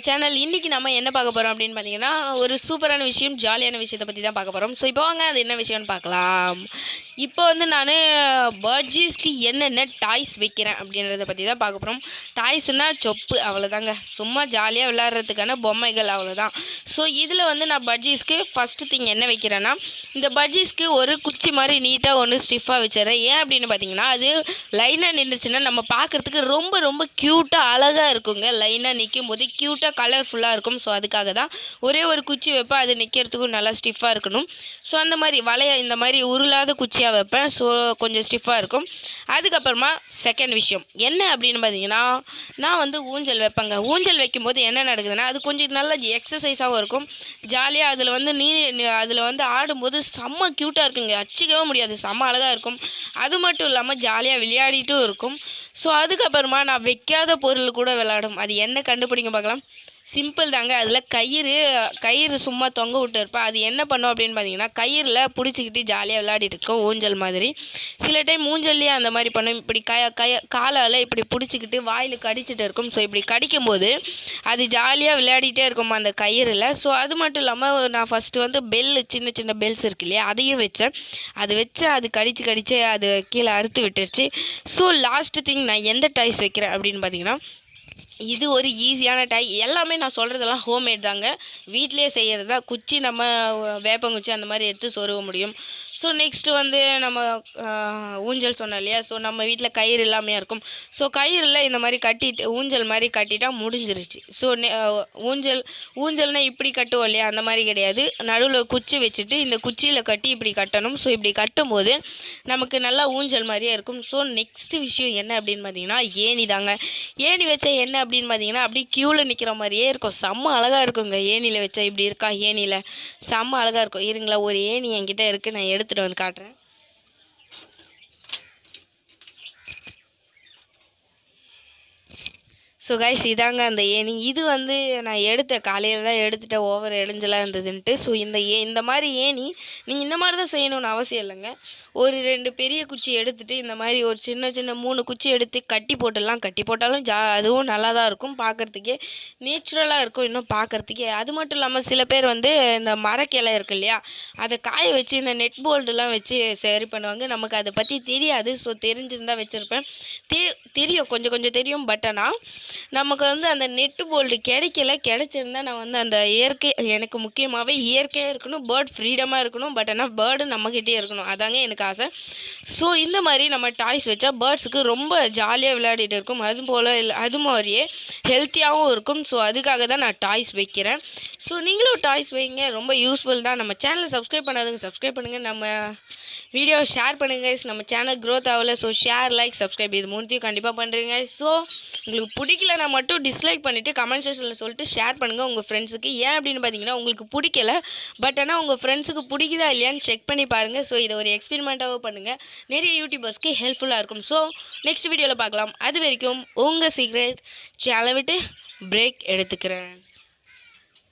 Channel இன்றைக்கி நம்ம என்ன பார்க்க போகிறோம் அப்படின்னு பார்த்தீங்கன்னா ஒரு சூப்பரான விஷயம் ஜாலியான விஷயத்தை பற்றி தான் பார்க்க போகிறோம். ஸோ இப்போ வாங்க அது என்ன விஷயம்னு பார்க்கலாம். இப்போ வந்து நான் பர்ஜீஸ்க்கு என்னென்ன டாய்ஸ் வைக்கிறேன் அப்படின்றத பற்றி தான் பார்க்க போகிறோம். டாய்ஸ்னால் சொப்பு அவ்வளோதாங்க, சும்மா ஜாலியாக விளையாடுறதுக்கான பொம்மைகள் அவ்வளோதான். ஸோ இதில் வந்து நான் பர்ஜீஸ்க்கு ஃபஸ்ட்டு திங் என்ன வைக்கிறேன்னா, இந்த பர்ஜீஸ்க்கு ஒரு குச்சி மாதிரி நீட்டாக ஒன்று ஸ்டிஃபாக வச்சிடறேன். ஏன் அப்படின்னு பார்த்தீங்கன்னா அது லைனாக நின்றுச்சுன்னா நம்ம பார்க்குறதுக்கு ரொம்ப ரொம்ப க்யூட்டாக அழகாக இருக்குங்க. லைனாக நிற்கும் போது க்யூட்டாக கலர்ஃபுல்லாக இருக்கும். ஸோ அதுக்காக தான் ஒரே ஒரு குச்சி வைப்பேன், அது நிற்கிறதுக்கும் நல்லா ஸ்டிஃபாக இருக்கணும். ஸோ அந்த மாதிரி இந்த மாதிரி உருளாத குச்சியாக வைப்பேன். ஸோ கொஞ்சம் ஸ்டிஃபாக இருக்கும். அதுக்கப்புறமா செகண்ட் விஷயம் என்ன அப்படின்னு பார்த்தீங்கன்னா, நான் வந்து ஊஞ்சல் வைப்பேங்க. ஊஞ்சல் வைக்கும்போது என்ன நடக்குதுன்னா அது கொஞ்சம் நல்லா எக்ஸசைஸாகவும் இருக்கும், ஜாலியாக அதில் வந்து அதில் வந்து ஆடும்போது செம்ம க்யூட்டாக இருக்குங்க, அச்சிக்கவே முடியாது, செம்ம அழகாக இருக்கும். அது மட்டும் இல்லாமல் ஜாலியாக விளையாடிட்டும் இருக்கும். ஸோ அதுக்கப்புறமா நான் வைக்காத பொருள் கூட விளையாடும். அது என்ன கண்டுபிடிங்க பார்க்கலாம். சிம்பிள் தாங்க. அதில் கயிறு சும்மா தொங்க விட்டு இருப்பேன். அது என்ன பண்ணோம் அப்படின்னு பார்த்தீங்கன்னா, கயிறில் பிடிச்சிக்கிட்டு ஜாலியாக விளையாடிட்டு இருக்கோம் ஊஞ்சல் மாதிரி. சில டைம் ஊஞ்சல்லையே அந்த மாதிரி பண்ணோம். இப்படி காலால் இப்படி பிடிச்சிக்கிட்டு வாயில் கடிச்சிட்டு இருக்கும். ஸோ இப்படி கடிக்கும்போது அது ஜாலியாக விளையாடிட்டே இருக்கும் அந்த கயிறில். ஸோ அது மட்டும் இல்லாமல் நான் ஃபஸ்ட்டு வந்து சின்ன சின்ன பெல்ஸ் இருக்கு இல்லையா, அதையும் வச்சேன். அது கடிச்சு அது கீழே அறுத்து விட்டுருச்சு. ஸோ லாஸ்ட் திங் நான் எந்த டாய்ஸ் வைக்கிறேன் அப்படின்னு பார்த்தீங்கன்னா, இது ஒரு ஈஸியான டாய். எல்லாமே நான் சொல்கிறதெல்லாம் ஹோம்மேட் தாங்க, வீட்டிலே செய்கிறது தான். குச்சி நம்ம வேப்பங்குச்சி அந்த மாதிரி எடுத்து சொருக முடியும். ஸோ நெக்ஸ்ட்டு வந்து நம்ம ஊஞ்சல் சொன்னோம் இல்லையா, ஸோ நம்ம வீட்டில் கயிறு எல்லாமே இருக்கும். ஸோ கயிறில் இந்த மாதிரி ஊஞ்சல் மாதிரி கட்டிட்டால் முடிஞ்சிருச்சு. ஸோ ஊஞ்சல்னால் இப்படி கட்டுவோம் இல்லையா, அந்த மாதிரி கிடையாது. நடுவில் குச்சி வச்சுட்டு இந்த குச்சியில் கட்டி இப்படி கட்டணும். ஸோ இப்படி கட்டும்போது நமக்கு நல்லா ஊஞ்சல் மாதிரியே இருக்கும். ஸோ நெக்ஸ்ட்டு விஷயம் என்ன அப்படின்னு பார்த்தீங்கன்னா, ஏணி தாங்க. ஏணி வச்சா என்ன அப்படின்னு பார்த்தீங்கன்னா, அப்படி க்யூவில் நிற்கிற மாதிரியே இருக்கும், செம்ம அழகாக இருக்குங்க. ஏணியில் வச்சா இப்படி இருக்கா, ஏணியில் செம்ம அழகாக இருக்கும். இருங்களா, ஒரு ஏணி என்கிட்ட இருக்குது, நான் எடுத்துகிட்டு வந்து காட்டுறேன். ஸோ கைஸ், இதாங்க அந்த ஏணி. இது வந்து நான் காலையில் தான் எடுத்துகிட்டேன், ஓவர் இடைஞ்சலாக இருந்ததுன்ட்டு. ஸோ இந்த மாதிரி ஏணி நீங்கள் இந்த மாதிரி தான் செய்யணும்னு அவசியம் இல்லைங்க. ஒரு 2 பெரிய குச்சி எடுத்துகிட்டு இந்த மாதிரி ஒரு சின்ன 3 குச்சி எடுத்து கட்டி போட்டாலும் அதுவும் நல்லா தான் இருக்கும், பார்க்குறதுக்கே நேச்சுரலாக இருக்கும் இன்னும் பார்க்குறதுக்கே. அது மட்டும் இல்லாமல் சில பேர் வந்து இந்த மரக்கிளை இருக்கு இல்லையா, அதை காய வச்சு இந்த நெட் போல்டுலாம் வச்சு சரி பண்ணுவாங்க. நமக்கு அதை பற்றி தெரியாது. ஸோ தெரிஞ்சிருந்தால் வச்சுருப்பேன், தெரியும், கொஞ்சம் தெரியும். பட் ஆனால் நமக்கு வந்து அந்த நெட்டு போல்டு கிடைச்சிருந்தா நான் வந்து அந்த எனக்கு முக்கியமாகவே இயற்கையாக இருக்கணும், பேர்ட் ஃப்ரீடமாக இருக்கணும். பட் ஆனால் பேர்டு நம்மக்கிட்டே இருக்கணும், அதாங்க எனக்கு ஆசை. ஸோ இந்த மாதிரி நம்ம டாய்ஸ் வச்சா பேர்ட்ஸுக்கு ரொம்ப ஜாலியாக விளையாடிட்டு இருக்கும். அது மாதிரியே ஹெல்த்தியாகவும் இருக்கும். ஸோ அதுக்காக தான் நான் டாய்ஸ் வைக்கிறேன். ஸோ நீங்களும் டாய்ஸ் வைங்க, ரொம்ப யூஸ்ஃபுல் தான். நம்ம சேனலை சப்ஸ்கிரைப் பண்ணாதுங்க, சப்ஸ்கிரைப் பண்ணுங்கள். நம்ம வீடியோ ஷேர் பண்ணுங்கள். நம்ம சேனல் க்ரோத் ஆகலை. ஸோ ஷேர், லைக், சப்ஸ்கிரைப் இது 3 கண்டிப்பாக பண்ணுறீங்க. ஸோ உங்களுக்கு பிடிக்கலனா மட்டும் டிஸ்லைக் பண்ணிவிட்டு கமெண்ட் செக்ஷனில் சொல்லிட்டு ஷேர் பண்ணுங்கள் உங்கள் ஃப்ரெண்ட்ஸுக்கு. ஏன் அப்படின்னு பார்த்தீங்கன்னா, உங்களுக்கு பிடிக்கல, பட் ஆனால் உங்கள் ஃப்ரெண்ட்ஸுக்கு பிடிக்குதா இல்லையான்னு செக் பண்ணி பாருங்கள். ஸோ இதை ஒரு எக்ஸ்பெரிமெண்ட்டாகவும் பண்ணுங்கள், நிறைய யூடியூபர்ஸ்க்கு ஹெல்ப்ஃபுல்லாக இருக்கும். ஸோ நெக்ஸ்ட் வீடியோவில் பார்க்கலாம். அது வரைக்கும் உங்கள் சீக்ரெட் சேனலை விட்டு பிரேக் எடுத்துக்கிறேன்.